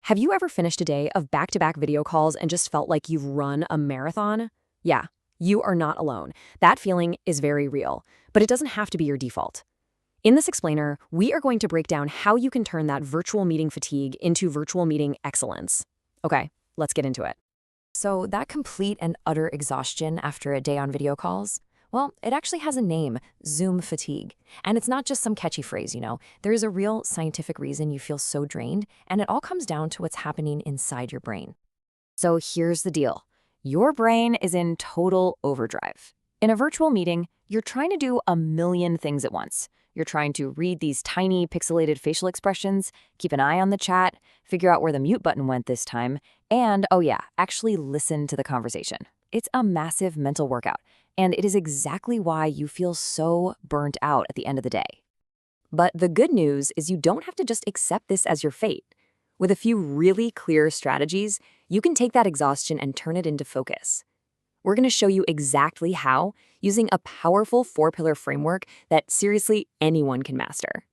Have you ever finished a day of back-to-back video calls and just felt like you've run a marathon? Yeah, you are not alone. That feeling is very real, but it doesn't have to be your default. In this explainer, we are going to break down how you can turn that virtual meeting fatigue into virtual meeting excellence. Okay, let's get into it. So that complete and utter exhaustion after a day on video calls, well, it actually has a name, Zoom fatigue. And it's not just some catchy phrase, There is a real scientific reason you feel so drained, and it all comes down to what's happening inside your brain. So here's the deal. Your brain is in total overdrive. In a virtual meeting, you're trying to do a million things at once. You're trying to read these tiny pixelated facial expressions, keep an eye on the chat, figure out where the mute button went this time, and, oh yeah, actually listen to the conversation. It's a massive mental workout, and it is exactly why you feel so burnt out at the end of the day. But the good news is you don't have to just accept this as your fate. With a few really clear strategies, you can take that exhaustion and turn it into focus. We're going to show you exactly how, using a powerful 4-pillar framework that seriously anyone can master.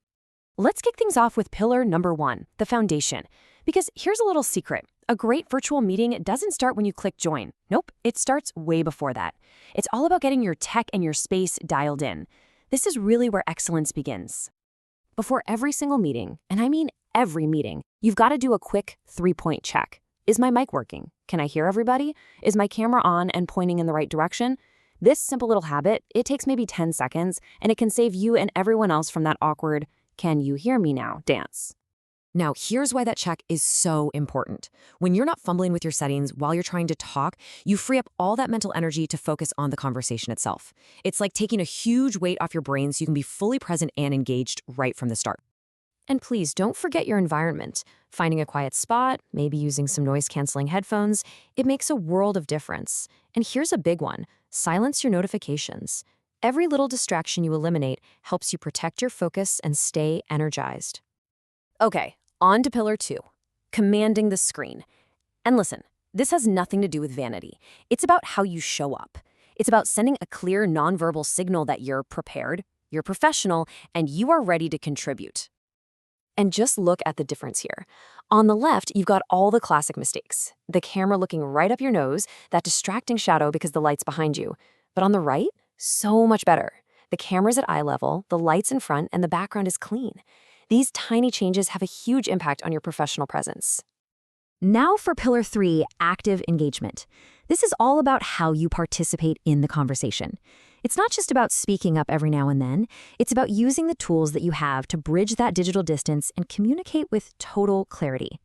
Let's kick things off with pillar number 1, the foundation. Because here's a little secret. A great virtual meeting doesn't start when you click join. Nope, it starts way before that. It's all about getting your tech and your space dialed in. This is really where excellence begins. Before every single meeting, and I mean every meeting, you've got to do a quick 3-point check. Is my mic working? Can I hear everybody? Is my camera on and pointing in the right direction? This simple little habit, it takes maybe 10 seconds, and it can save you and everyone else from that awkward, "Can you hear me now?" dance. Now, here's why that check is so important. When you're not fumbling with your settings while you're trying to talk, you free up all that mental energy to focus on the conversation itself. It's like taking a huge weight off your brain so you can be fully present and engaged right from the start. And please don't forget your environment. Finding a quiet spot, maybe using some noise-canceling headphones, it makes a world of difference. And here's a big one. Silence your notifications. Every little distraction you eliminate helps you protect your focus and stay energized. Okay, on to pillar 2, commanding the screen. And listen, this has nothing to do with vanity. It's about how you show up. It's about sending a clear nonverbal signal that you're prepared, you're professional, and you are ready to contribute. And just look at the difference here. On the left, you've got all the classic mistakes. The camera looking right up your nose, that distracting shadow because the light's behind you. But on the right, so much better. The camera's at eye level, the light's in front, and the background is clean. These tiny changes have a huge impact on your professional presence. Now for pillar 3, active engagement. This is all about how you participate in the conversation. It's not just about speaking up every now and then. It's about using the tools that you have to bridge that digital distance and communicate with total clarity.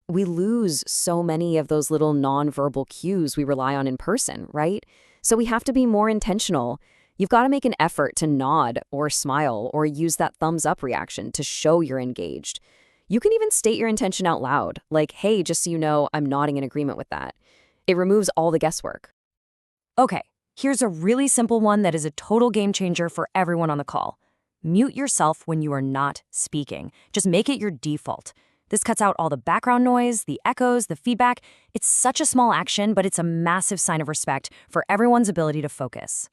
We lose so many of those little nonverbal cues we rely on in person, right? So we have to be more intentional. You've got to make an effort to nod or smile or use that thumbs up reaction to show you're engaged. You can even state your intention out loud, like, "Hey, just so you know, I'm nodding in agreement with that." It removes all the guesswork. Okay, here's a really simple one that is a total game changer for everyone on the call. Mute yourself when you are not speaking. Just make it your default. This cuts out all the background noise, the echoes, the feedback. It's such a small action, but it's a massive sign of respect for everyone's ability to focus.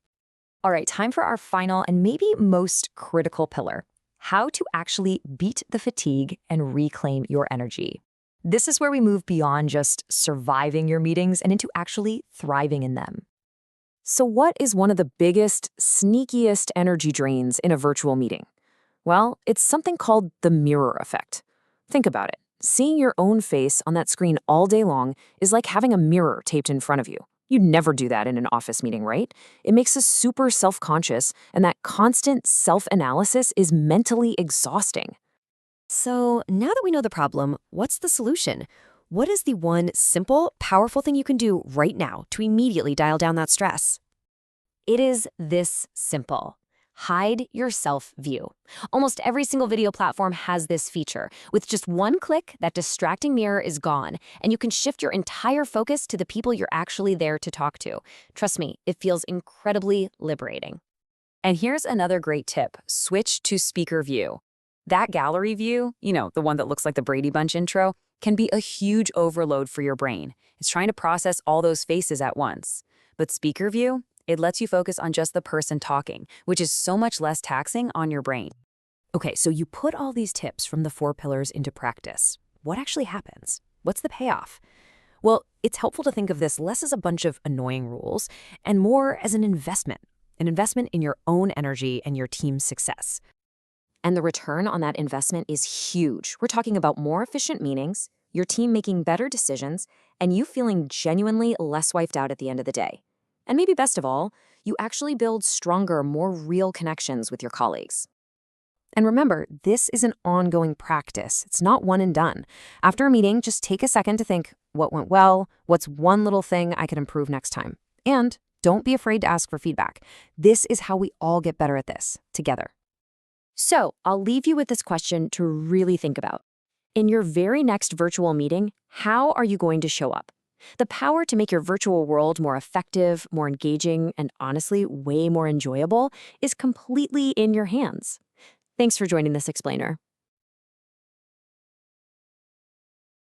All right, time for our final and maybe most critical pillar, how to actually beat the fatigue and reclaim your energy. This is where we move beyond just surviving your meetings and into actually thriving in them. So what is one of the biggest, sneakiest energy drains in a virtual meeting? Well, it's something called the mirror effect. Think about it. Seeing your own face on that screen all day long is like having a mirror taped in front of you. You'd never do that in an office meeting, right? It makes us super self-conscious, and that constant self-analysis is mentally exhausting. So now that we know the problem, what's the solution? What is the one simple, powerful thing you can do right now to immediately dial down that stress? It is this simple. Hide your self-view. Almost every single video platform has this feature. With just one click, that distracting mirror is gone, and you can shift your entire focus to the people you're actually there to talk to. Trust me, it feels incredibly liberating. And here's another great tip. Switch to speaker view. That gallery view, the one that looks like the Brady Bunch intro, can be a huge overload for your brain. It's trying to process all those faces at once. But speaker view, it lets you focus on just the person talking, which is so much less taxing on your brain. Okay, so you put all these tips from the 4 pillars into practice. What actually happens? What's the payoff? Well, it's helpful to think of this less as a bunch of annoying rules and more as an investment in your own energy and your team's success. And the return on that investment is huge. We're talking about more efficient meetings, your team making better decisions, and you feeling genuinely less wiped out at the end of the day. And maybe best of all, you actually build stronger, more real connections with your colleagues. And remember, this is an ongoing practice. It's not one and done. After a meeting, just take a second to think, what went well? What's one little thing I could improve next time? And don't be afraid to ask for feedback. This is how we all get better at this, together. So, I'll leave you with this question to really think about. In your very next virtual meeting, how are you going to show up? The power to make your virtual world more effective, more engaging, and honestly, way more enjoyable is completely in your hands. Thanks for joining this explainer.